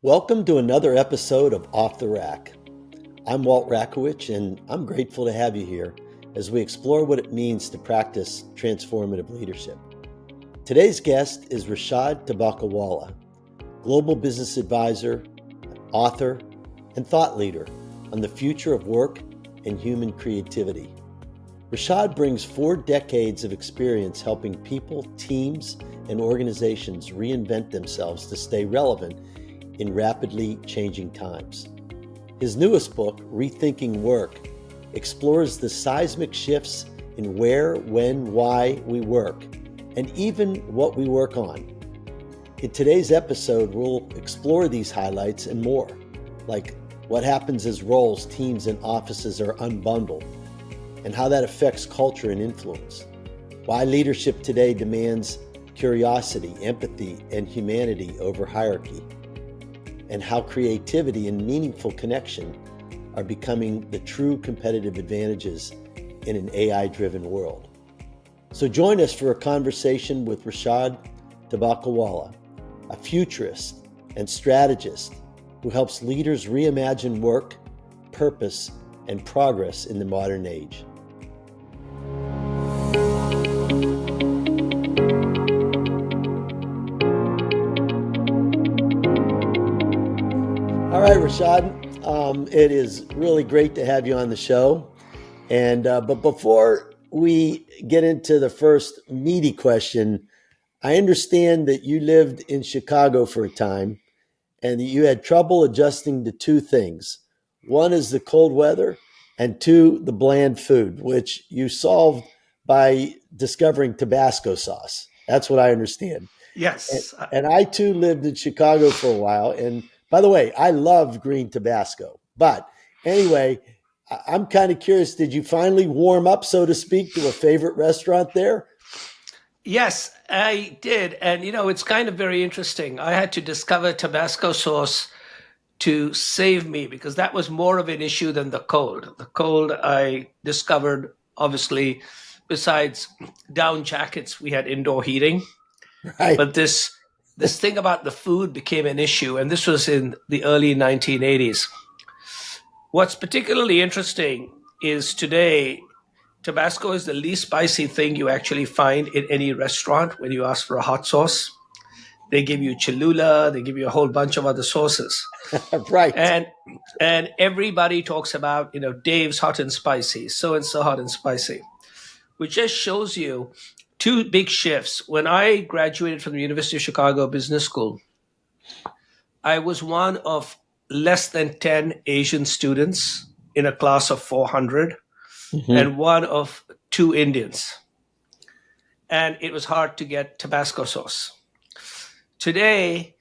Welcome to another episode of Off the Rack. I'm Walt Rakowich, and I'm grateful to have you here as we explore what it means to practice transformative leadership. Today's guest is Rishad Tobaccowala, global business advisor, author, and thought leader on the future of work and human creativity. Rishad brings 4 decades of experience helping people, teams, and organizations reinvent themselves to stay relevant in rapidly changing times. His newest book, Rethinking Work, explores the seismic shifts in where, when, why we work, and even what we work on. In today's episode, we'll explore these highlights and more, like what happens as roles, teams, and offices are unbundled, and how that affects culture and influence, why leadership today demands curiosity, empathy, and humanity over hierarchy, and how creativity and meaningful connection are becoming the true competitive advantages in an AI-driven world. So join us for a conversation with Rishad Tobaccowala, a futurist and strategist who helps leaders reimagine work, purpose, and progress in the modern age. All right, Rishad, it is really great to have you on the show. And but before we get into the first meaty question, I understand that you lived in Chicago for a time and that you had trouble adjusting to 2 things. One is the cold weather, and 2, the bland food, which you solved by discovering Tabasco sauce. That's what I understand. Yes. And I too lived in Chicago for a while. And by the way, I love green Tabasco. But anyway, I'm kind of curious, did you finally warm up, so to speak, to a favorite restaurant there? Yes, I did. And, it's kind of very interesting. I had to discover Tabasco sauce to save me because that was more of an issue than the cold. The cold I discovered, obviously, besides down jackets, we had indoor heating. Right. But this thing about the food became an issue. And this was in the early 1980s. What's particularly interesting is today, Tabasco is the least spicy thing you actually find in any restaurant when you ask for a hot sauce. They give you Cholula, they give you a whole bunch of other sauces. Right. And everybody talks about, Dave's hot and spicy, so and so hot and spicy, which just shows you 2 big shifts. When I graduated from the University of Chicago Business School, I was one of less than 10 Asian students in a class of 400 and one of 2 Indians. And it was hard to get Tabasco sauce. Today,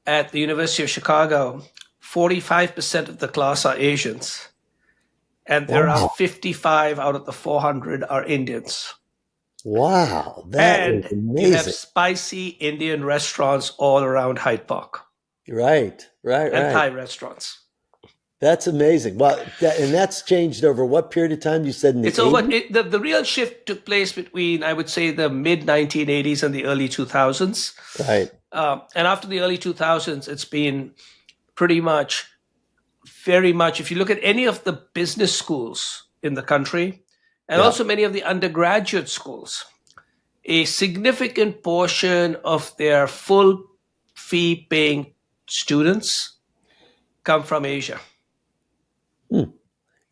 at the University of Chicago, 45% of the class are Asians, and there are 55 out of the 400 are Indians. Wow, that is And you have amazing. spicy Indian restaurants all around Hyde Park Right. and Thai restaurants. That's amazing. Well, that's changed over what period of time? You said in the It's over. 80s? The real shift took place between, I would say, the mid 1980s and the early 2000s. Right. And after the early 2000s, it's been pretty much, very much, if you look at any of the business schools in the country, and Yeah. also many of the undergraduate schools, a significant portion of their full fee paying students come from Asia.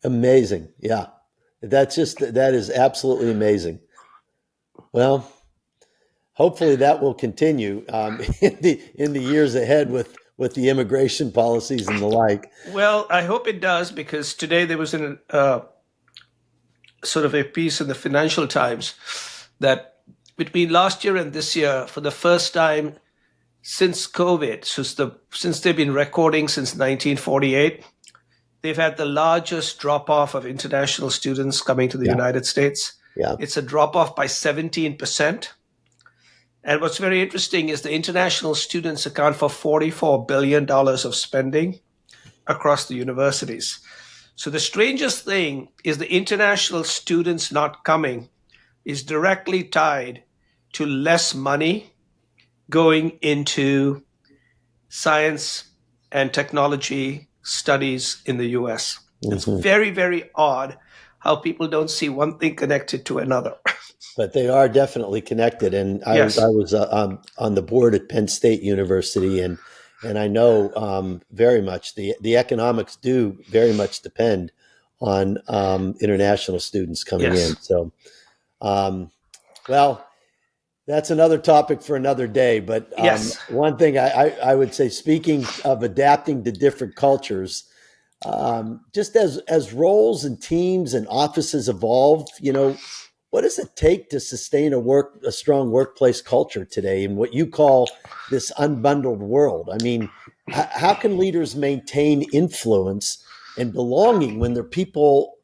Amazing. Yeah. That is absolutely amazing. Well, hopefully that will continue in the years ahead with the immigration policies and the like. Well, I hope it does, because today there was sort of a piece in the Financial Times that between last year and this year, for the first time since COVID, since they've been recording since 1948, they've had the largest drop-off of international students coming to the United States. Yeah. It's a drop-off by 17%. And what's very interesting is the international students account for $44 billion of spending across the universities. So the strangest thing is the international students not coming is directly tied to less money going into science, and technology studies in the US. It's Hmm. very, very odd how people don't see one thing connected to another. But they are definitely connected. And I Yes, was on the board at Penn State University, and I know very much the economics do very much depend on international students coming in. yes, So, um, well, that's another topic for another day. But yes, one thing I would say, speaking of adapting to different cultures, just as roles and teams and offices evolve, what does it take to sustain a strong workplace culture today in what you call this unbundled world? I mean, how can leaders maintain influence and belonging when their people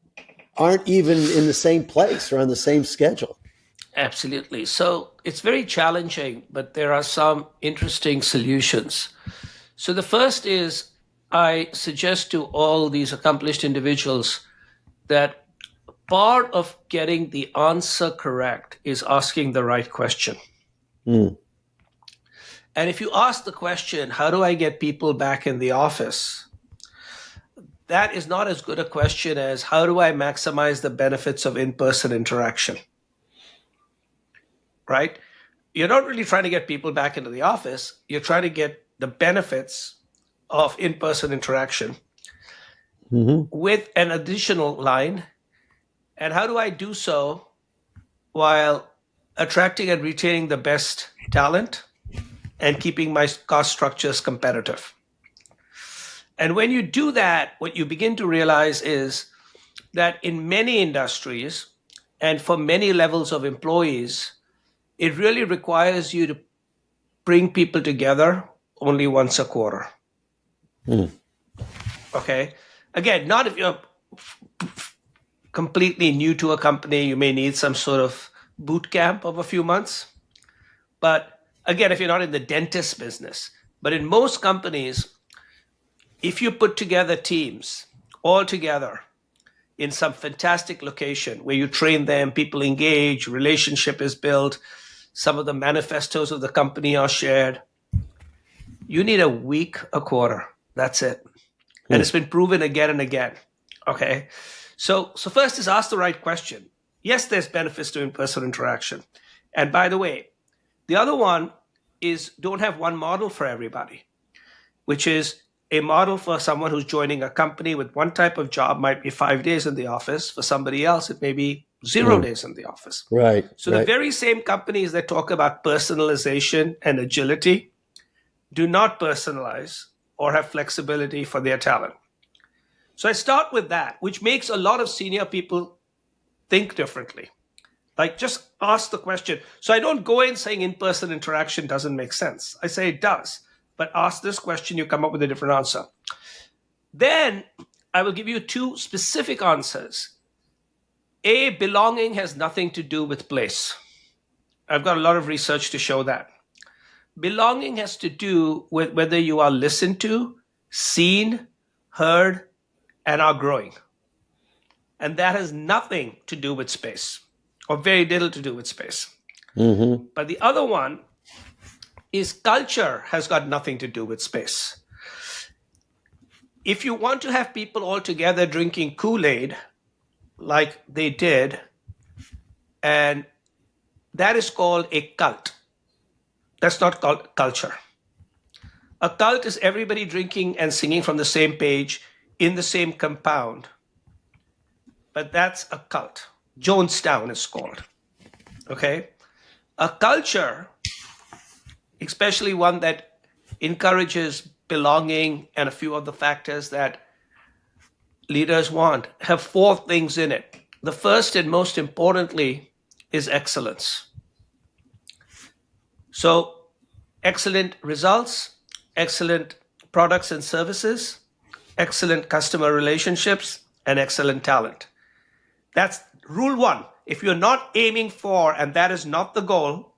aren't even in the same place or on the same schedule? absolutely. So it's very challenging, but there are some interesting solutions. So the first is I suggest to all these accomplished individuals that part of getting the answer correct is asking the right question. Mm, And if you ask the question, how do I get people back in the office? That is not as good a question as how do I maximize the benefits of in person interaction, right? You're not really trying to get people back into the office. You're trying to get the benefits of in person interaction hmm with an additional line. And how do I do so while attracting and retaining the best talent and keeping my cost structures competitive? And when you do that, what you begin to realize is that in many industries and for many levels of employees, it really requires you to bring people together only once a quarter. mm, Okay. Again, not if you're completely new to a company, you may need some sort of boot camp of a few months. But again, if you're not in the dentist business, but in most companies, if you put together teams all together in some fantastic location where you train them, people engage, relationship is built, some of the manifestos of the company are shared, you need a week, a quarter. That's it. And mm, it's been proven again and again. Okay. So first is ask the right question. Yes, there's benefits to in-person interaction. And by the way, the other one is don't have one model for everybody, which is a model for someone who's joining a company with one type of job might be 5 days in the office. For somebody else, it may be zero mm. days in the office. Right, So the right. very same companies that talk about personalization and agility do not personalize or have flexibility for their talent. So I start with that, which makes a lot of senior people think differently. Like just ask the question. So I don't go in saying in person interaction doesn't make sense. I say it does. But ask this question, you come up with a different answer. Then I will give you two specific answers. A, belonging has nothing to do with place. I've got a lot of research to show that. Belonging has to do with whether you are listened to, seen, heard, and are growing. And that has nothing to do with space, or very little to do with space. Hmm. But the other one is culture has got nothing to do with space. If you want to have people all together drinking Kool-Aid like they did, and that is called a cult. That's not called culture. A cult is everybody drinking and singing from the same page in the same compound, but that's a cult. Jonestown is called. Okay? A culture, especially one that encourages belonging and a few of the factors that leaders want, have four things in it. The first and most importantly is excellence. So, excellent results, excellent products and services, excellent customer relationships, and excellent talent. That's rule one. If you're not aiming for, and that is not the goal,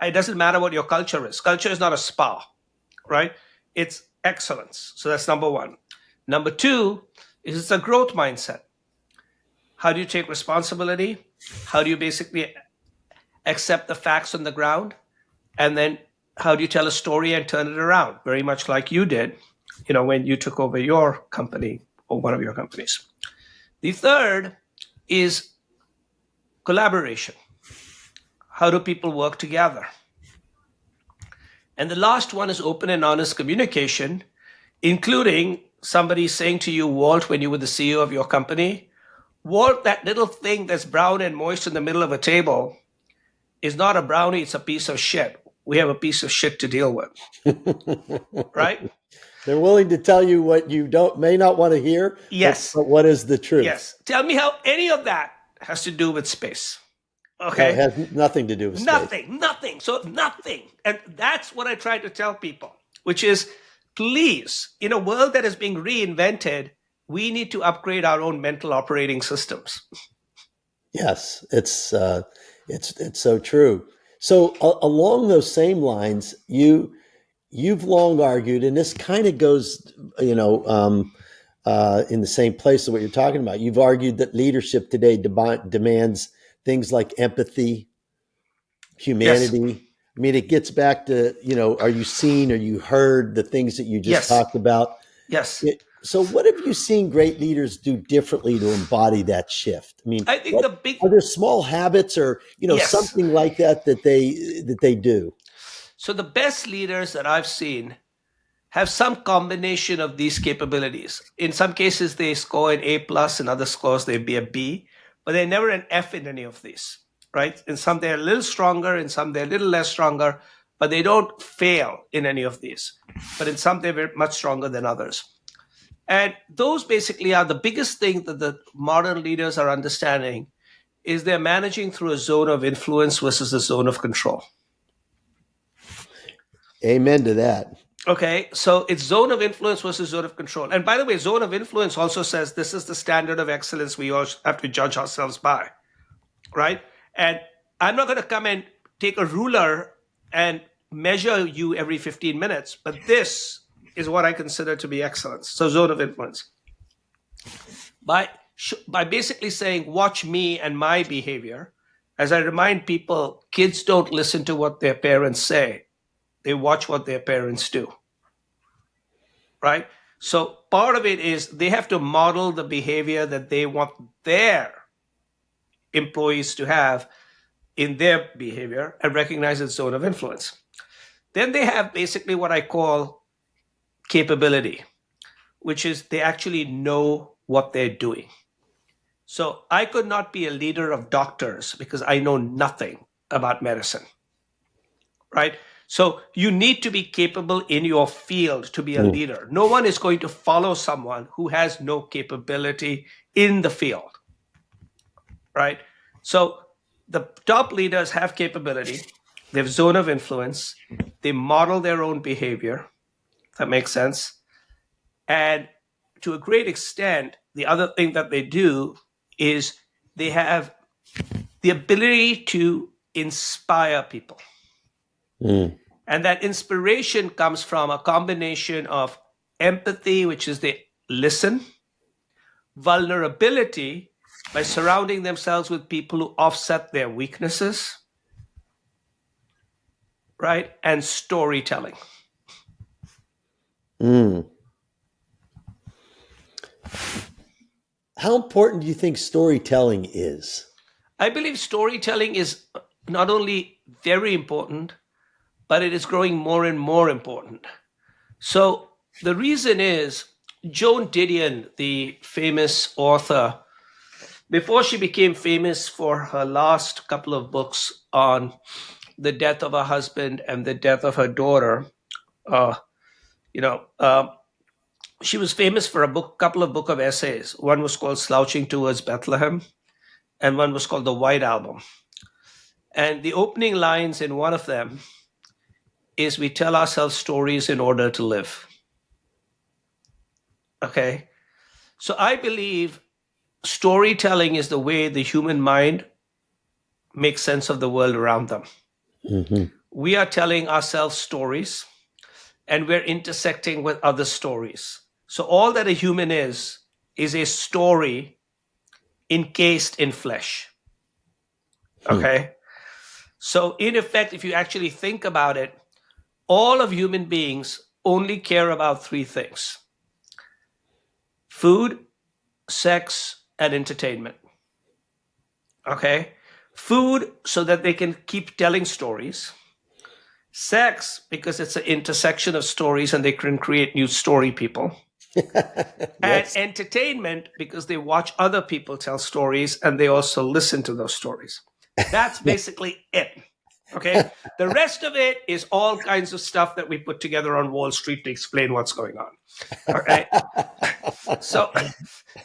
it doesn't matter what your culture is. Culture is not a spa, right? It's excellence. So that's number one. Number two is it's a growth mindset. How do you take responsibility? How do you basically accept the facts on the ground? And then how do you tell a story and turn it around? Very much like you did. when you took over your company or one of your companies. The third is collaboration. How do people work together? And the last one is open and honest communication, including somebody saying to you, Walt, when you were the CEO of your company, Walt, that little thing that's brown and moist in the middle of a table is not a brownie, it's a piece of shit. We have a piece of shit to deal with. Right? They're willing to tell you what you may not want to hear. Yes. But what is the truth? Yes. Tell me how any of that has to do with space. Okay. It has nothing to do with space. Nothing. So nothing. And that's what I try to tell people, which is, please, in a world that is being reinvented, we need to upgrade our own mental operating systems. Yes, it's so true. So along those same lines, you've long argued, and this kind of goes, in the same place of what you're talking about. You've argued that leadership today demands things like empathy, humanity. Yes. I mean, it gets back to, are you seen? Are you heard? The things that you just talked about. Yes. So what have you seen great leaders do differently to embody that shift? I mean, I think are there small habits or, something like that they do? So the best leaders that I've seen have some combination of these capabilities. In some cases, they score an A+, in other scores, they'd be a B, but they're never an F in any of these, right? In some, they're a little stronger, in some, they're a little less stronger, but they don't fail in any of these. But in some, they're very much stronger than others. And those basically are the biggest thing that the modern leaders are understanding is they're managing through a zone of influence versus a zone of control. Amen to that. Okay, so it's zone of influence versus zone of control. And by the way, zone of influence also says this is the standard of excellence we all have to judge ourselves by, right? And I'm not going to come and take a ruler and measure you every 15 minutes, but this is what I consider to be excellence. So zone of influence. By basically saying, watch me and my behavior, as I remind people, kids don't listen to what their parents say. They watch what their parents do, right? So part of it is they have to model the behavior that they want their employees to have in their behavior and recognize its zone of influence. Then they have basically what I call capability, which is they actually know what they're doing. So I could not be a leader of doctors because I know nothing about medicine, right? So you need to be capable in your field to be a leader. No one is going to follow someone who has no capability in the field, right? So the top leaders have capability. They have zone of influence. They model their own behavior. That makes sense. And to a great extent, the other thing that they do is they have the ability to inspire people. And that inspiration comes from a combination of empathy, which is they listen, vulnerability by surrounding themselves with people who offset their weaknesses, right? And storytelling. How important do you think storytelling is? I believe storytelling is not only very important, but it is growing more and more important. So the reason is Joan Didion, the famous author, before she became famous for her last couple of books on the death of her husband and the death of her daughter, she was famous for a couple of book of essays. One was called Slouching Towards Bethlehem, and one was called The White Album. And the opening lines in one of them is, we tell ourselves stories in order to live. Okay? So I believe storytelling is the way the human mind makes sense of the world around them. We are telling ourselves stories, and we're intersecting with other stories. So all that a human is a story encased in flesh. Okay? So in effect, if you actually think about it, all of human beings, only care about three things: food, sex, and entertainment. Okay? Food, so that they can keep telling stories. Sex, because it's an intersection of stories and they can create new story people. And Yes. entertainment, because they watch other people tell stories and they also listen to those stories. That's basically it. Okay. The rest of it is all kinds of stuff that we put together on Wall Street to explain what's going on. Okay. So,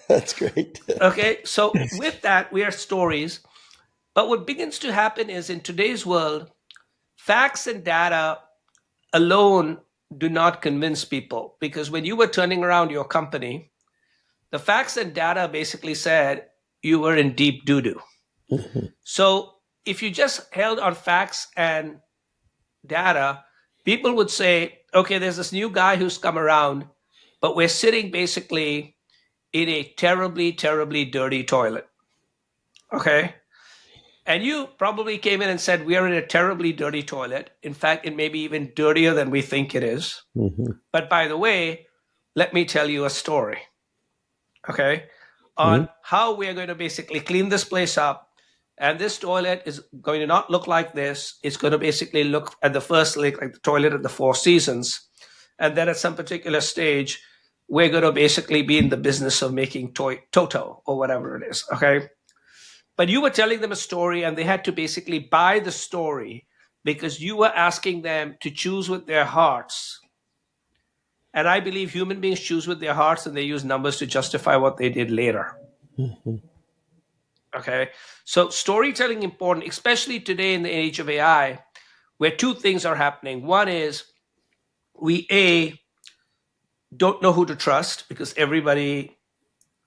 That's great. okay. So, with that, we are stories. But what begins to happen is in today's world, facts and data alone do not convince people, because when you were turning around your company, the facts and data basically said you were in deep doo doo. Mhm. So if you just held on facts and data, people would say, okay, there's this new guy who's come around, but we're sitting basically in a terribly, terribly dirty toilet. Okay. And you probably came in and said, we are in a terribly dirty toilet. In fact, it may be even dirtier than we think it is. Mhm. But by the way, let me tell you a story, okay, Mhm. on how we are going to basically clean this place up. And this toilet is going to not look like this. It's going to basically look at the first like the toilet at the Four Seasons. And then at some particular stage, we're going to basically be in the business of making Toto or whatever it is, okay? But you were telling them a story and they had to basically buy the story because you were asking them to choose with their hearts. And I believe human beings choose with their hearts and they use numbers to justify what they did later. Mhm. Okay. So storytelling important, especially today in the age of AI, where two things are happening. One is we don't know who to trust because everybody,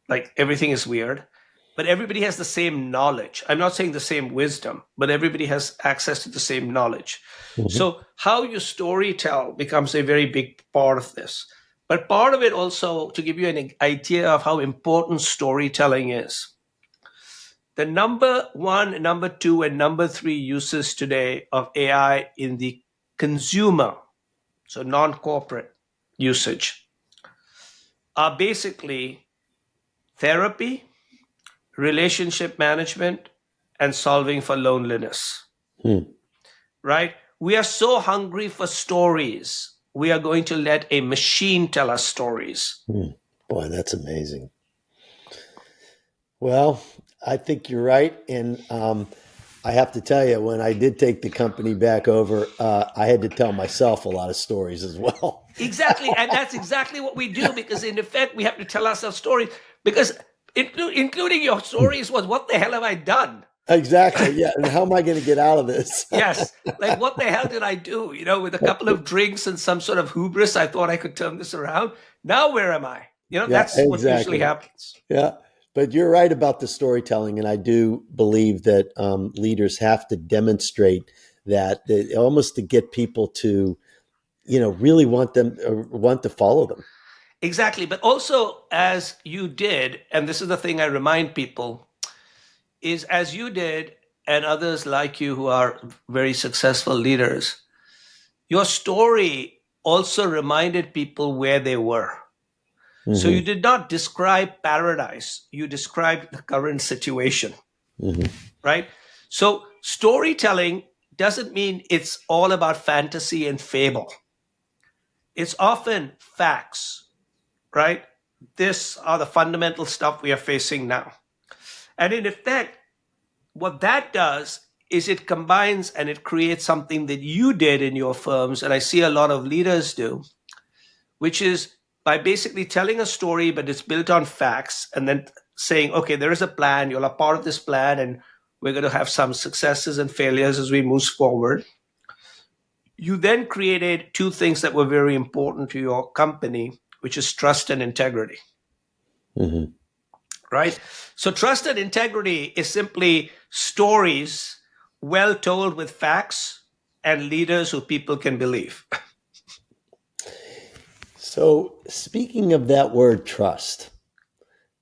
like, everything is weird, but everybody has the same knowledge. I'm not saying the same wisdom, but everybody has access to the same knowledge. Mhm. So how you story tell becomes a very big part of this. But part of it also, to give you an idea of how important storytelling is, the number one, number two, and number three uses today of AI in the consumer, so non-corporate usage, are basically therapy, relationship management, and solving for loneliness, Mhm. right? We are so hungry for stories. We are going to let a machine tell us stories. Mhm. Boy, that's amazing. Well, I think you're right. And I have to tell you, when I did take the company back over, I had to tell myself a lot of stories as well. Exactly. And that's exactly what we do, because in effect, we have to tell ourselves stories, because including your stories was, what the hell have I done? Exactly. Yeah. And how am I going to get out of this? Yes. Like, what the hell did I do? With a couple of drinks and some sort of hubris, I thought I could turn this around. Now, where am I? Yeah, That's what usually exactly. happens. Yeah. But you're right about the storytelling. And I do believe that leaders have to demonstrate that almost to get people to, really want to follow them. Exactly. But also, as you did, and this is the thing I remind people, is as you did, and others like you who are very successful leaders, your story also reminded people where they were. So you Hmm. did not describe paradise, you described the current situation, Hmm. right? So storytelling doesn't mean it's all about fantasy and fable. It's often facts, right? This are the fundamental stuff we are facing now. And in effect, what that does is it combines and it creates something that you did in your firms, and I see a lot of leaders do, which is by basically telling a story, but it's built on facts, and then saying, okay, there is a plan, you're a part of this plan, and we're going to have some successes and failures as we move forward. You then created two things that were very important to your company, which is trust and integrity, Hmm. right? So, trust and integrity is simply stories well told with facts and leaders who people can believe. So, speaking of that word trust,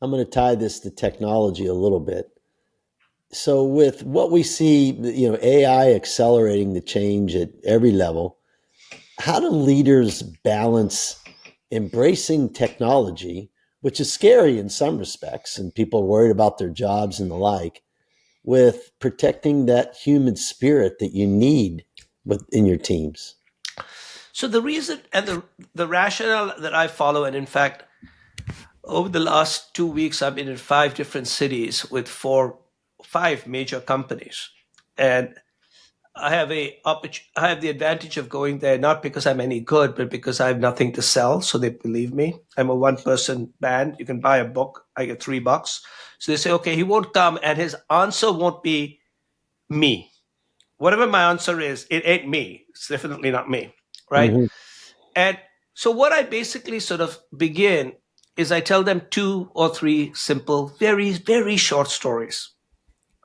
I'm going to tie this to technology a little bit. So, with what we see, AI accelerating the change at every level, How do leaders balance embracing technology, which is scary in some respects, and people are worried about their jobs and the like, with protecting that human spirit that you need within your teams? So the reason and the rationale that I follow, and in fact, over the last 2 weeks, I've been in 5 different cities with five major companies, and I have the advantage of going there not because I'm any good, but because I have nothing to sell, so they believe me. I'm a one-person band. You can buy a book. I get $3. So they say, okay, he won't come, and his answer won't be me. Whatever my answer is, it ain't me. It's definitely not me, right? Mm-hmm. And so what I basically sort of begin is I tell them 2 or 3 simple, very, very short stories.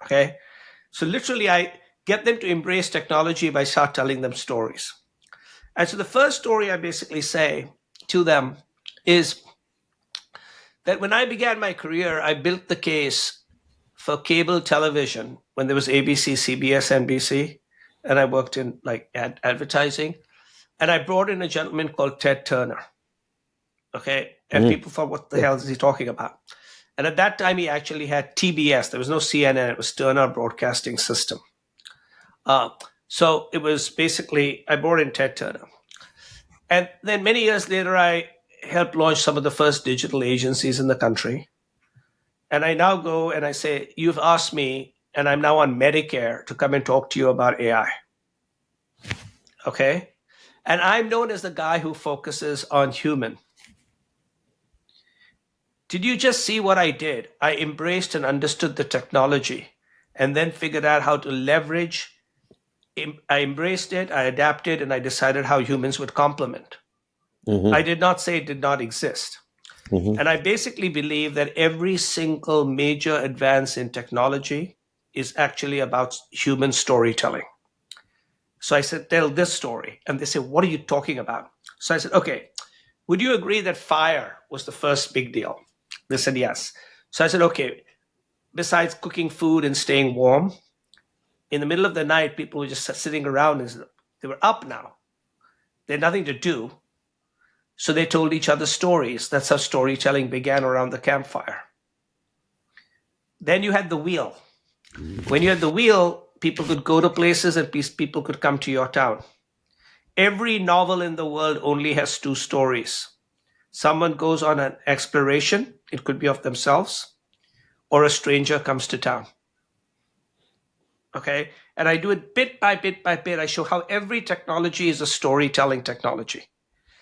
Okay. So literally I get them to embrace technology by start telling them stories. And so the first story I basically say to them is that when I began my career, I built the case for cable television when there was ABC, CBS, NBC, and I worked in like advertising. And I brought in a gentleman called Ted Turner. Okay. And Mm-hmm. people thought, what the hell is he talking about? And at that time, he actually had TBS. There was no CNN. It was Turner Broadcasting System. Uh, so it was basically, I brought in Ted Turner. And then many years later, I helped launch some of the first digital agencies in the country. And I now go and I say, you've asked me, and I'm now on Medicare to come and talk to you about AI. Okay. And I'm known as the guy who focuses on human. Did you just see what I did? I embraced and understood the technology and then figured out how to leverage. I embraced it, I adapted, and I decided how humans would complement. I Mm-hmm. did not say it did not exist. Mm-hmm. And I basically believe that every single major advance in technology is actually about human storytelling. So I said, tell this story. And they said, what are you talking about? So I said, okay, would you agree that fire was the first big deal? They said, yes. So I said, okay, besides cooking food and staying warm, in the middle of the night, people were just sitting around and they were up now. They had nothing to do. So they told each other stories. That's how storytelling began around the campfire. Then you had the wheel. When you had the wheel, people could go to places and people could come to your town. Every novel in the world only has 2 stories. Someone goes on an exploration, it could be of themselves, or a stranger comes to town. Okay. And I do it bit by bit by bit. I show how every technology is a storytelling technology.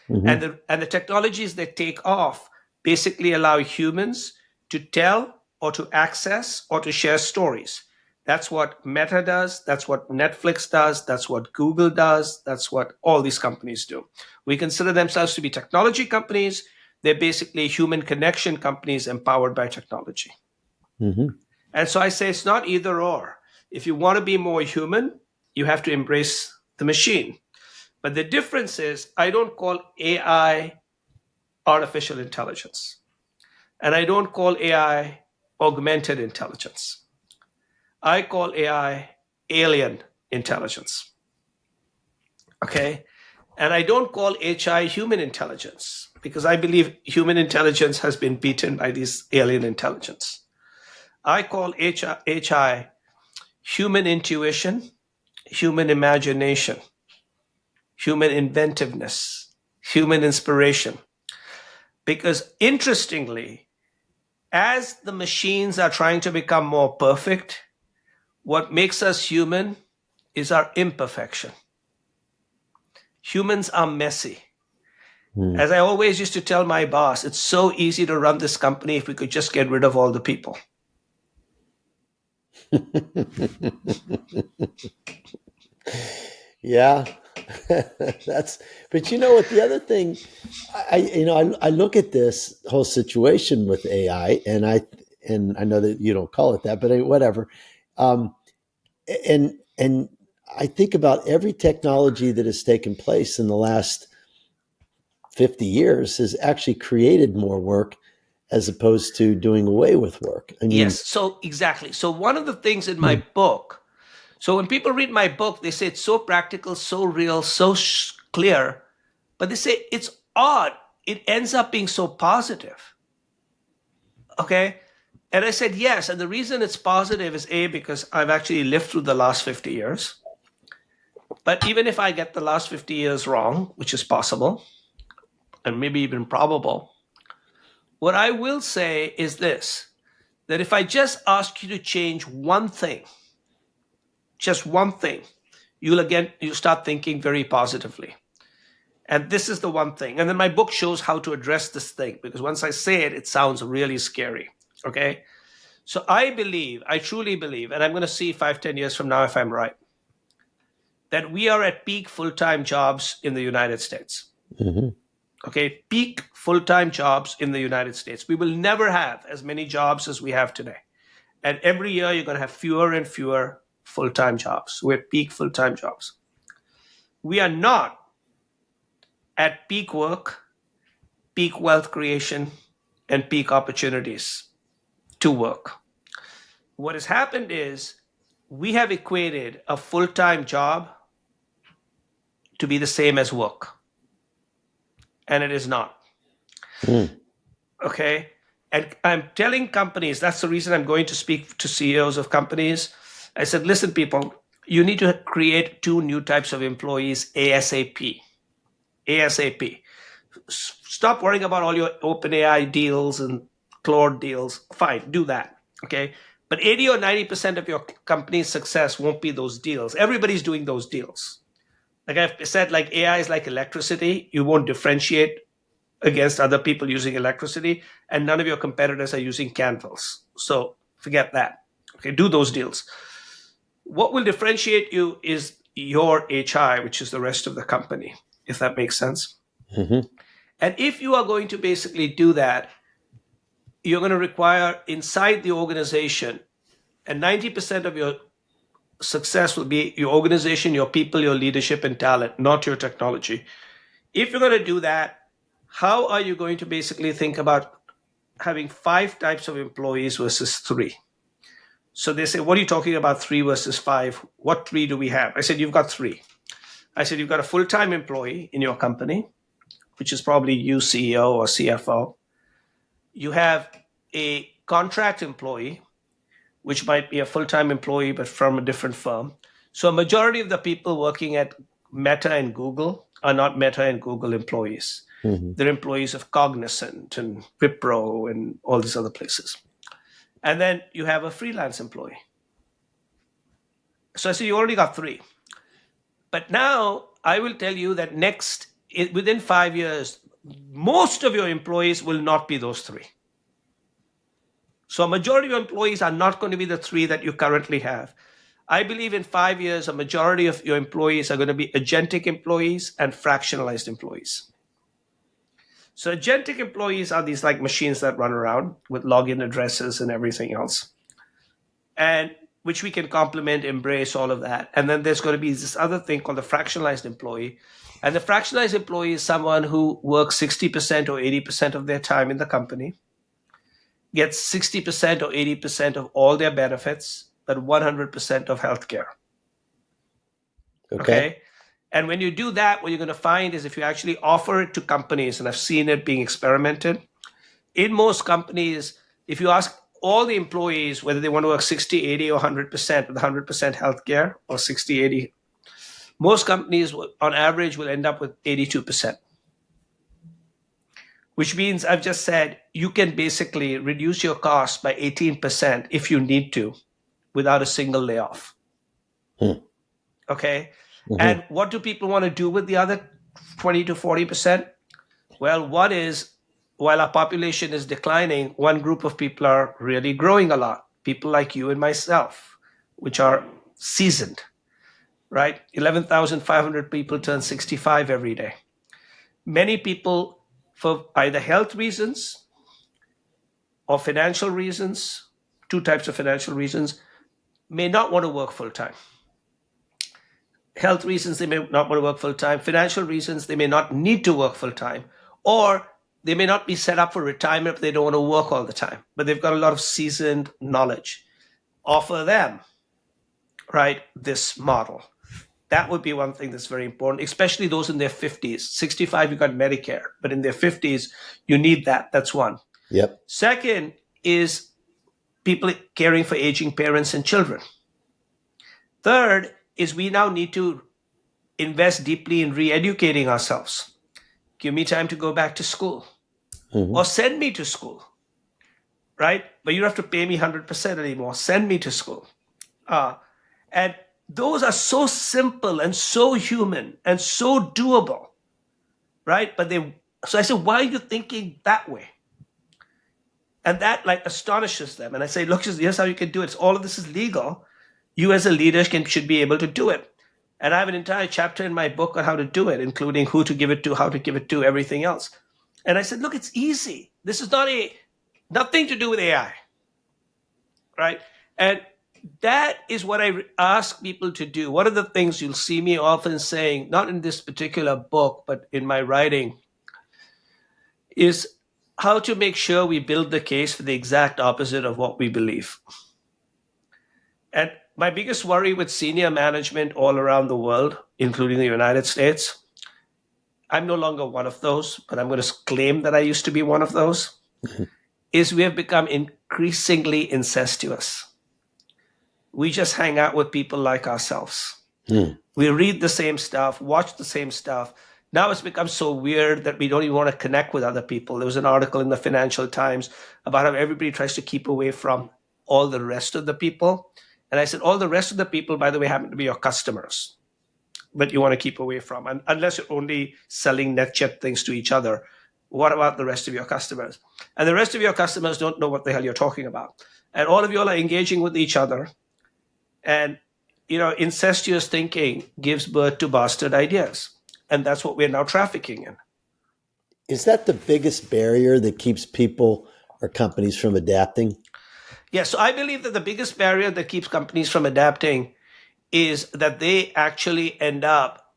Mm-hmm. And the technologies that take off basically allow humans to tell or to access or to share stories. That's what Meta does. That's what Netflix does. That's what Google does. That's what all these companies do. We consider themselves to be technology companies. They're basically human connection companies empowered by technology. Mm-hmm. And so I say it's not either or. If you want to be more human, you have to embrace the machine. But the difference is, I don't call AI artificial intelligence, and I don't call AI augmented intelligence. I call AI alien intelligence. Okay? And I don't call HI human intelligence because I believe human intelligence has been beaten by this alien intelligence. I call HI human intuition, human imagination, human inventiveness, human inspiration. Because interestingly, as the machines are trying to become more perfect, what makes us human is our imperfection. Humans are messy. As I always used to tell my boss, it's so easy to run this company if we could just get rid of all the people. Yeah, that's. But you know what? The other thing, I look at this whole situation with AI, and I know that you don't call it that, but whatever. Um, and I think about every technology that has taken place in the last 50 years has actually created more work as opposed to doing away with work. I mean, Yes, so exactly. So one of the things in my book, so when people read my book, they say it's so practical, so real, so clear, but they say it's odd. It ends up being so positive. Okay. And I said, yes. And the reason it's positive is because I've actually lived through the last 50 years. But even if I get the last 50 years wrong, which is possible, and maybe even probable, what I will say is this, that if I just ask you to change one thing, just one thing, you'll start thinking very positively. And this is the one thing. And then my book shows how to address this thing, because once I say it, it sounds really scary. Okay. So I truly believe, and I'm going to see 5-10 years from now if I'm right, that we are at peak full-time jobs in the United States. Mm-hmm. Okay. Peak full-time jobs in the United States. We will never have as many jobs as we have today. And every year you're going to have fewer and fewer full-time jobs. We're at peak full-time jobs. We are not at peak work, peak wealth creation, and peak opportunities to work. What has happened is we have equated a full-time job to be the same as work. And it is not. Okay. And I'm telling companies, that's the reason I'm going to speak to CEOs of companies. I said, listen, people, you need to create 2 new types of employees ASAP. ASAP. Stop worrying about all your OpenAI deals and Claude deals. Fine, do that. Okay. But 80 or 90% of your company's success won't be those deals. Everybody's doing those deals. Like I've said, like AI is like electricity. You won't differentiate against other people using electricity, and none of your competitors are using candles. So forget that. Okay, do those deals. What will differentiate you is your HI, which is the rest of the company, if that makes sense. Mm-hmm. And if you are going to basically do that, you're going to require inside the organization, and 90% of your success will be your organization, your people, your leadership and talent, not your technology. If you're going to do that, how are you going to basically think about having 5 types of employees versus 3? So they say, what are you talking about 3 versus 5? What 3 do we have? I said, you've got 3. I said, you've got a full-time employee in your company, which is probably you, CEO or CFO. You have a contract employee, which might be a full-time employee, but from a different firm. So a majority of the people working at Meta and Google are not Meta and Google employees. Mm-hmm. They're employees of Cognizant and Wipro and all these other places. And then you have a freelance employee. So I say you already got 3. But now I will tell you that within 5 years, most of your employees will not be those 3. So a majority of your employees are not going to be the 3 that you currently have. I believe in 5 years, a majority of your employees are going to be agentic employees and fractionalized employees. So agentic employees are these like machines that run around with login addresses and everything else, and which we can complement, embrace all of that. And then there's going to be this other thing called the fractionalized employee. And the fractionalized employee is someone who works 60% or 80% of their time in the company, gets 60% or 80% of all their benefits, but 100% of healthcare. Okay. And when you do that, what you're going to find is if you actually offer it to companies, and I've seen it being experimented, in most companies, if you ask all the employees whether they want to work 60, 80, or 100% with 100% healthcare, or 60, 80, most companies on average will end up with 82%. Which means I've just said you can basically reduce your costs by 18% if you need to without a single layoff. Okay. Mm-hmm. And what do people want to do with the other 20 to 40%? Well, one is, while our population is declining, one group of people are really growing a lot. People like you and myself, which are seasoned, right? 11,500 people turn 65 every day. Many people, for either health reasons or financial reasons, 2 types of financial reasons, may not want to work full time. Health reasons, they may not want to work full time. Financial reasons, they may not need to work full time. Or they may not be set up for retirement if they don't want to work all the time, but they've got a lot of seasoned knowledge. Offer them, right, this model. That would be one thing that's very important, especially those in their 50s. 65, you got Medicare, but in their 50s, you need that. That's one. Yep. Second is people caring for aging parents and children. Third is we now need to invest deeply in re-educating ourselves. Give me time to go back to school or send me to school, right? But you don't have to pay me 100% anymore. Send me to school. And those are so simple and so human and so doable, right? So I said, why are you thinking that way? And that like astonishes them. And I say, look, here's how you can do it. All of this is legal. You as a leader should be able to do it. And I have an entire chapter in my book on how to do it, including who to give it to, how to give it to, everything else. And I said, look, it's easy. This is nothing to do with AI, right? And that is what I ask people to do. One of the things you'll see me often saying, not in this particular book, but in my writing, is how to make sure we build the case for the exact opposite of what we believe. And my biggest worry with senior management all around the world, including the United States, I'm no longer one of those, but I'm going to claim that I used to be one of those, is we have become increasingly incestuous. We just hang out with people like ourselves. We read the same stuff, watch the same stuff. Now it's become so weird that we don't even want to connect with other people. There was an article in the Financial Times about how everybody tries to keep away from all the rest of the people. And I said, all the rest of the people, by the way, happen to be your customers, but you want to keep away from. And unless you're only selling NetJet things to each other, what about the rest of your customers? And the rest of your customers don't know what the hell you're talking about. And all of you all are engaging with each other. And, incestuous thinking gives birth to bastard ideas. And that's what we're now trafficking in. Is that the biggest barrier that keeps people or companies from adapting? Yeah, so I believe that the biggest barrier that keeps companies from adapting is that they actually end up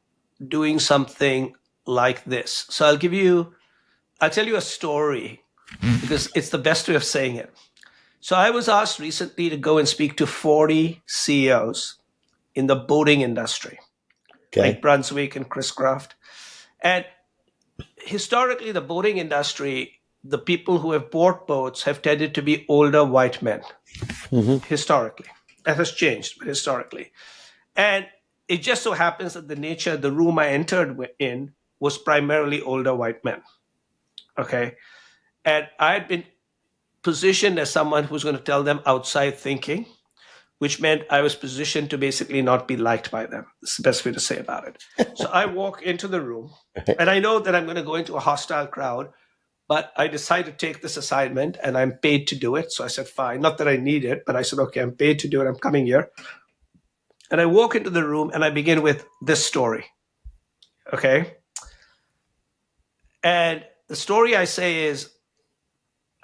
doing something like this. So I'll tell you a story because it's the best way of saying it. So I was asked recently to go and speak to 40 CEOs in the boating industry, like Brunswick and Chris Craft. And historically, the boating industry, the people who have bought boats have tended to be older white men, historically. That has changed, but historically. And it just so happens that the nature of the room I entered in was primarily older white men. Okay. And I had been positioned as someone who's going to tell them outside thinking, which meant I was positioned to basically not be liked by them. That's the best way to say about it. So I walk into the room and I know that I'm going to go into a hostile crowd, but I decided to take this assignment and I'm paid to do it. So I said, fine, not that I need it, but I said, okay, I'm paid to do it. I'm coming here. And I walk into the room and I begin with this story. Okay. And the story I say is,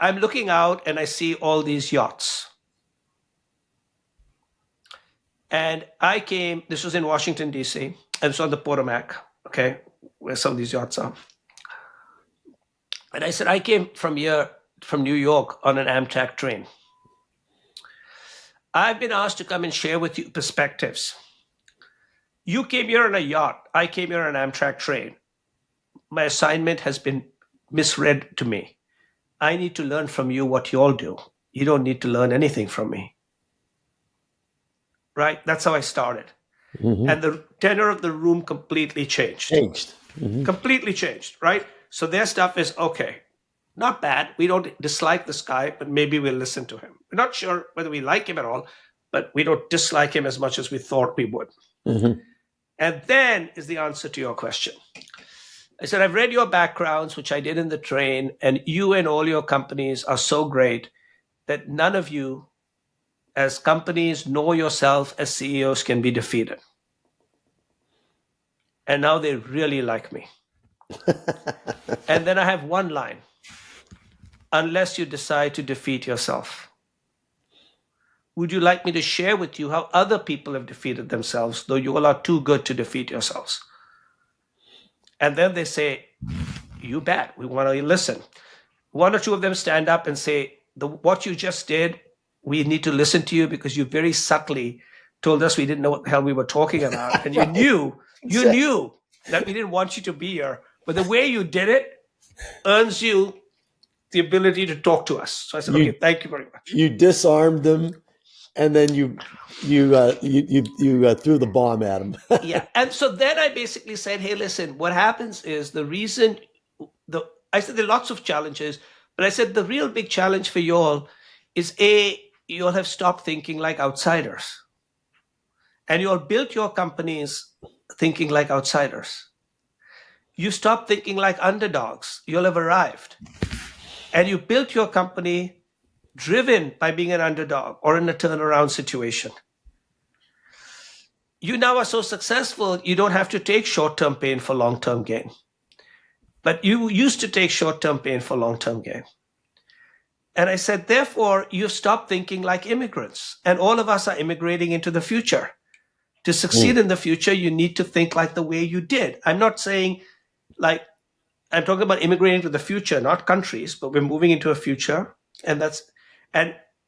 I'm looking out and I see all these yachts. And this was in Washington, D.C., and it's on the Potomac, okay, where some of these yachts are. And I said, I came from New York on an Amtrak train. I've been asked to come and share with you perspectives. You came here on a yacht. I came here on an Amtrak train. My assignment has been misread to me. I need to learn from you what you all do. You don't need to learn anything from me. Right? That's how I started. And the tenor of the room completely changed. Completely changed, right? So their stuff is, okay, not bad. We don't dislike this guy, but maybe we'll listen to him. We're not sure whether we like him at all, but we don't dislike him as much as we thought we would. And then is the answer to your question. I said, I've read your backgrounds, which I did in the train, and you and all your companies are so great that none of you as companies nor yourself as CEOs can be defeated. And now they really like me. And then I have one line, unless you decide to defeat yourself. Would you like me to share with you how other people have defeated themselves, though you all are too good to defeat yourselves? And then they say, you bet, we want to listen. One or two of them stand up and say, what you just did, we need to listen to you because you very subtly told us we didn't know what the hell we were talking about. And you Right. knew that we didn't want you to be here. But the way you did it earns you the ability to talk to us. So I said, okay, You thank you very much. you disarmed them, and then you threw the bomb at them. Yeah. And so then I basically said, hey, listen, what happens is I said there are lots of challenges, but I said the real big challenge for you all is you all have stopped thinking like outsiders. And you all built your companies thinking like outsiders. You stopped thinking like underdogs. You all have arrived. And you built your company driven by being an underdog or in a turnaround situation. You now are so successful, you don't have to take short-term pain for long-term gain. But you used to take short-term pain for long-term gain. And I said, therefore, you've stopped thinking like immigrants. And all of us are immigrating into the future. To succeed in the future, you need to think like the way you did. I'm not saying I'm talking about immigrating to the future, not countries, but we're moving into a future. And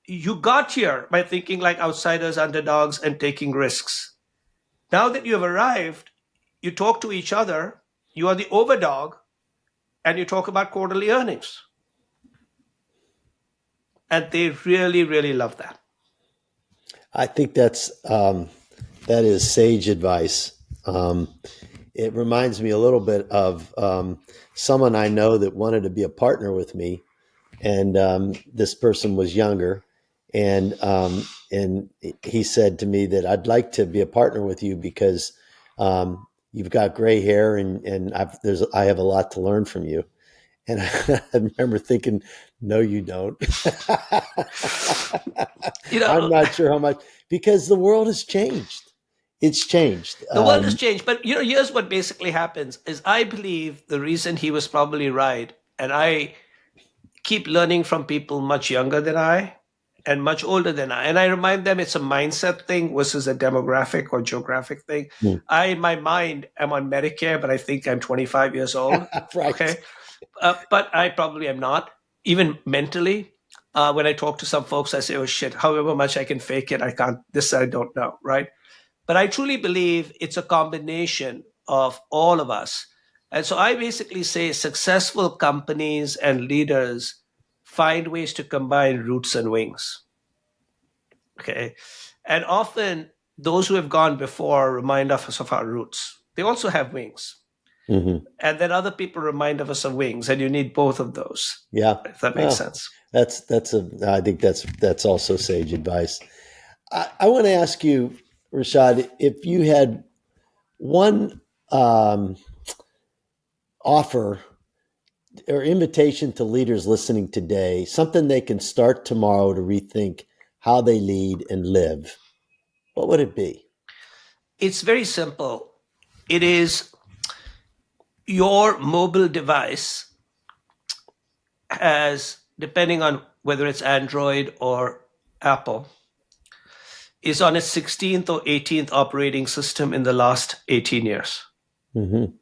you got here by thinking like outsiders, underdogs, and taking risks. Now that you have arrived, you talk to each other, you are the overdog, and you talk about quarterly earnings. And they really, really love that. I think that is sage advice. It reminds me a little bit of someone I know that wanted to be a partner with me, and this person was younger, and he said to me that I'd like to be a partner with you because you've got gray hair, and I have a lot to learn from you. And I remember thinking, no, you don't. I'm not sure how much, because the world has changed. It's changed. The world has changed. But, here's what basically happens is I believe the reason he was probably right, and I keep learning from people much younger than I and much older than I. And I remind them it's a mindset thing versus a demographic or geographic thing. I, in my mind, am on Medicare, but I think I'm 25 years old. Right. Okay. But I probably am not, even mentally. When I talk to some folks, I say, oh, shit, however much I can fake it, I can't. This I don't know, right? But I truly believe it's a combination of all of us. And so I basically say successful companies and leaders find ways to combine roots and wings. Okay. And often those who have gone before remind us of our roots. They also have wings. Mm-hmm. And then other people remind us of wings, and you need both of those. Yeah. If that makes sense. I think that's also sage advice. I want to ask you, Rishad, if you had one offer or invitation to leaders listening today, something they can start tomorrow to rethink how they lead and live, what would it be? It's very simple. It is your mobile device has, depending on whether it's Android or Apple, is on its 16th or 18th operating system in the last 18 years. Mm-hmm.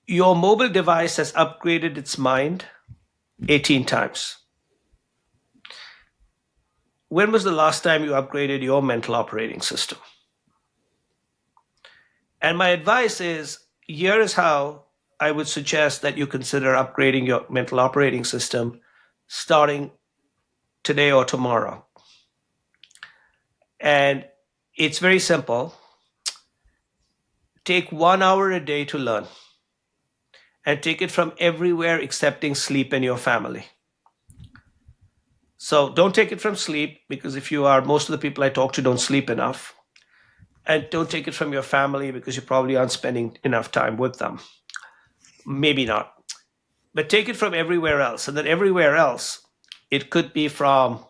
Your mobile device has upgraded its mind 18 times. When was the last time you upgraded your mental operating system? And my advice is, here is how I would suggest that you consider upgrading your mental operating system starting today or tomorrow. And it's very simple. Take 1 hour a day to learn, and take it from everywhere excepting sleep and your family. So don't take it from sleep, because most of the people I talk to don't sleep enough. And don't take it from your family, because you probably aren't spending enough time with them. Maybe not. But take it from everywhere else. And then everywhere else, it could be for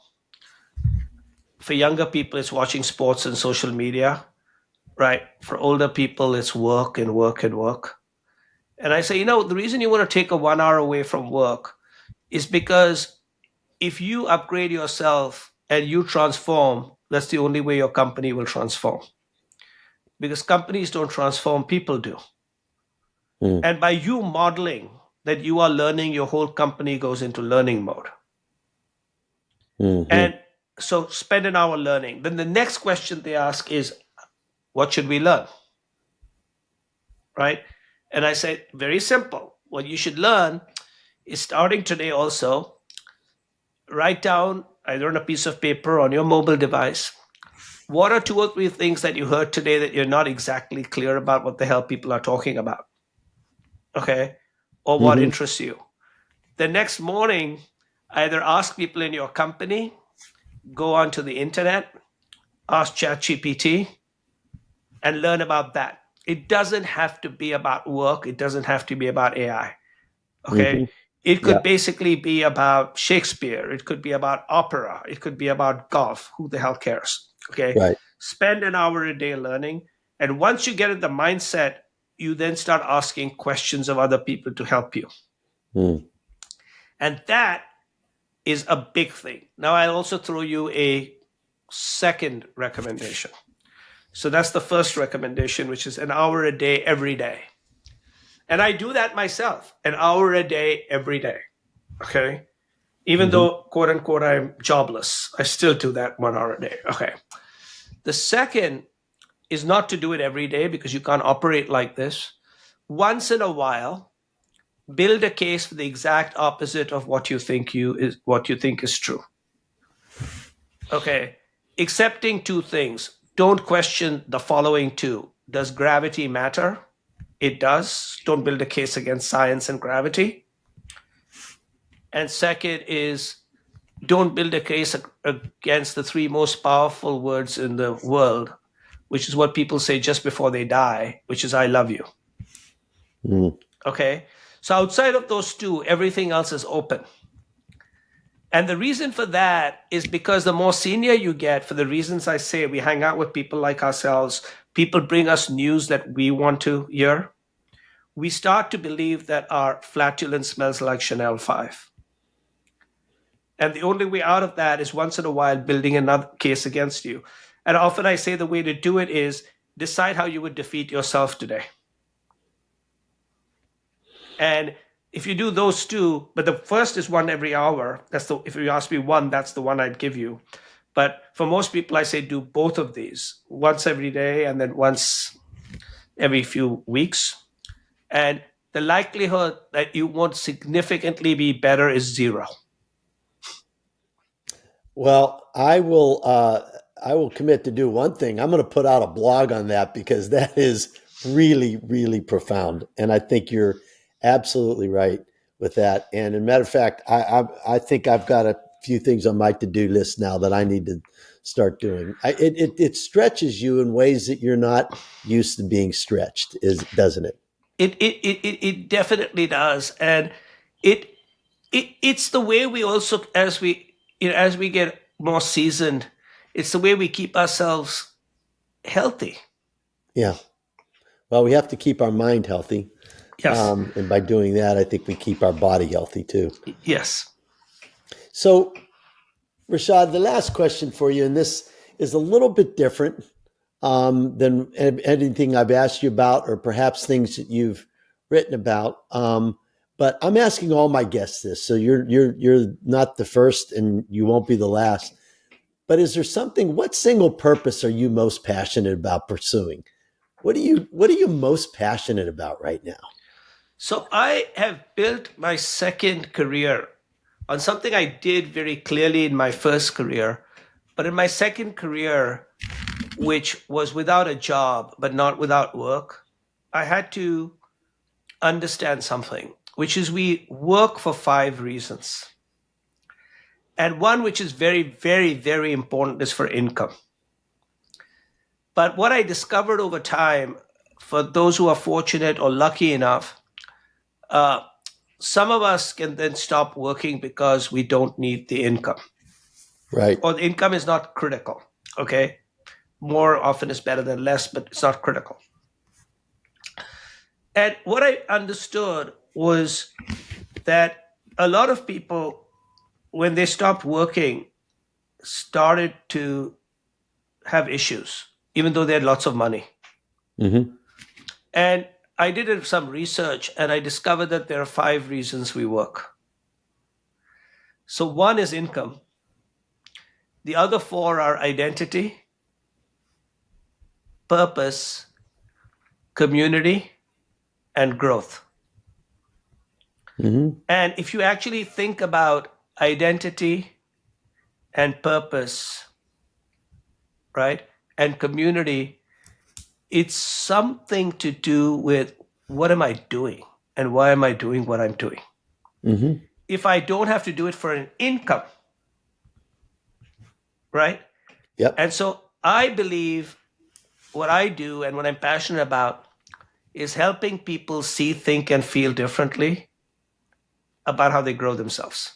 younger people, it's watching sports and social media, right? For older people, it's work and work and work. And I say, the reason you want to take a 1 hour away from work is because if you upgrade yourself and you transform, that's the only way your company will transform. Because companies don't transform, people do. And by you modeling that you are learning, your whole company goes into learning mode. Mm-hmm. And So spend an hour learning. Then the next question they ask is, what should we learn? Right? And I say, very simple. What you should learn is, starting today also, write down either on a piece of paper or on your mobile device, what are two or three things that you heard today that you're not exactly clear about what the hell people are talking about? Okay. Or what Hmm. interests you? The next morning, either ask people in your company, go onto the internet, ask ChatGPT, and learn about that. It doesn't have to be about work. It doesn't have to be about AI. Hmm. Okay. It Yeah. could basically be about Shakespeare. It could be about opera. It could be about golf. Who the hell cares? Okay. Right. Spend an hour a day learning. And once you get in the mindset, you then start asking questions of other people to help you. Mm. And that is a big thing. Now, I'll also throw you a second recommendation. So that's the first recommendation, which is an hour a day every day. And I do that myself, an hour a day every day. Okay. Even Hmm. though, quote unquote, I'm jobless, I still do that 1 hour a day. Okay. The second is not to do it every day, because you can't operate like this. Once in a while, build a case for the exact opposite of what you think is true. Okay. Accepting two things. Don't question the following two. Does gravity matter? It does. Don't build a case against science and gravity. And second is, don't build a case against the three most powerful words in the world, which is what people say just before they die, which is, I love you. Mm. Okay. So outside of those two, everything else is open. And the reason for that is because the more senior you get, for the reasons I say, we hang out with people like ourselves, people bring us news that we want to hear. We start to believe that our flatulence smells like Chanel 5. And the only way out of that is once in a while building another case against you. And often I say the way to do it is decide how you would defeat yourself today. And if you do those two, but the first is one every hour. If you ask me one, that's the one I'd give you. But for most people, I say do both of these, once every day and then once every few weeks. And the likelihood that you won't significantly be better is zero. Well, I will. I will commit to do one thing. I'm going to put out a blog on that because that is really, really profound, and I think you're absolutely right with that. And as a matter of fact, I think I've got a few things on my to do list now that I need to start doing. It stretches you in ways that you're not used to being stretched, is doesn't it? It definitely does. And it it's the way we also, as we get more seasoned, it's the way we keep ourselves healthy. Yeah. Well, we have to keep our mind healthy. Yes. And by doing that, I think we keep our body healthy too. Yes. So, Rishad, the last question for you, and this is a little bit different than anything I've asked you about, or perhaps things that you've written about. But I'm asking all my guests this, so you're not the first, and you won't be the last. But is there something? What single purpose are you most passionate about pursuing? What are you most passionate about right now? So I have built my second career on something I did very clearly in my first career. But in my second career, which was without a job, but not without work, I had to understand something, which is we work for five reasons. And one, which is very, very, very important, is for income. But what I discovered over time, for those who are fortunate or lucky enough, uh, some of us can then stop working because we don't need the income, Right. or the income is not critical. Okay. More often is better than less, but it's not critical. And what I understood was that a lot of people, when they stopped working, started to have issues, even though they had lots of money. Hmm. And I did some research and I discovered that there are five reasons we work. So one is income. The other four are identity, purpose, community, and growth. Mm-hmm. And if you actually think about identity and purpose, right, and community, it's something to do with what am I doing and why am I doing what I'm doing. Mm-hmm. If I don't have to do it for an income, right? Yep. And so I believe what I do and what I'm passionate about is helping people see, think, and feel differently about how they grow themselves.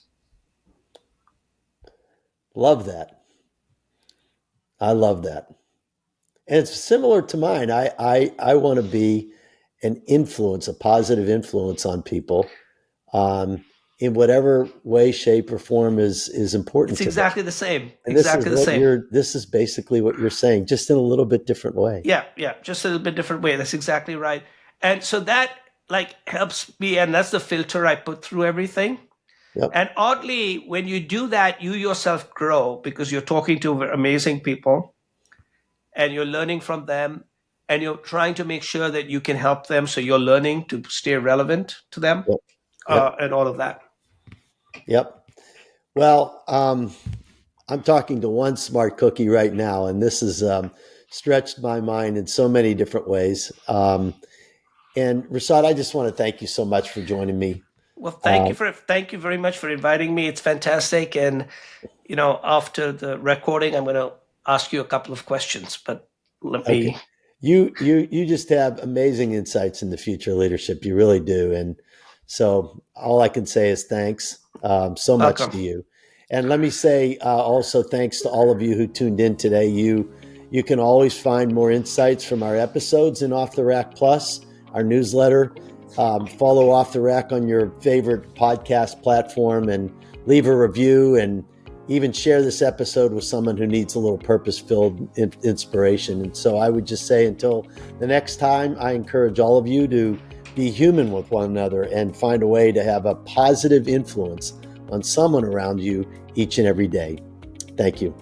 Love that. I love that. And it's similar to mine. I want to be an influence, a positive influence on people, um, in whatever way, shape, or form is important It's to them. exactly the same. And this is Exactly the same. this is basically what you're saying, just in a little bit different way. Yeah, yeah, just a little bit different way. That's exactly right. And so that like helps me, and that's the filter I put through everything. Yep. And oddly, when you do that, you yourself grow because you're talking to amazing people and you're learning from them and you're trying to make sure that you can help them. So you're learning to stay relevant to them, Yep. Yep. and all of that. Yep. Well, I'm talking to one smart cookie right now, and this has stretched my mind in so many different ways. And Rishad, I just want to thank you so much for joining me. Well, Uh, thank you very much for inviting me. It's fantastic. And after the recording, I'm going to ask you a couple of questions, but let okay. me. You just have amazing insights into future leadership. You really do. And so all I can say is thanks so much Welcome. to you. And let me say also thanks to all of you who tuned in today. You can always find more insights from our episodes in Off the Rack Plus, our newsletter. Follow Off the Rack on your favorite podcast platform and leave a review, and even share this episode with someone who needs a little purpose-filled inspiration. And so I would just say until the next time, I encourage all of you to be human with one another and find a way to have a positive influence on someone around you each and every day. Thank you.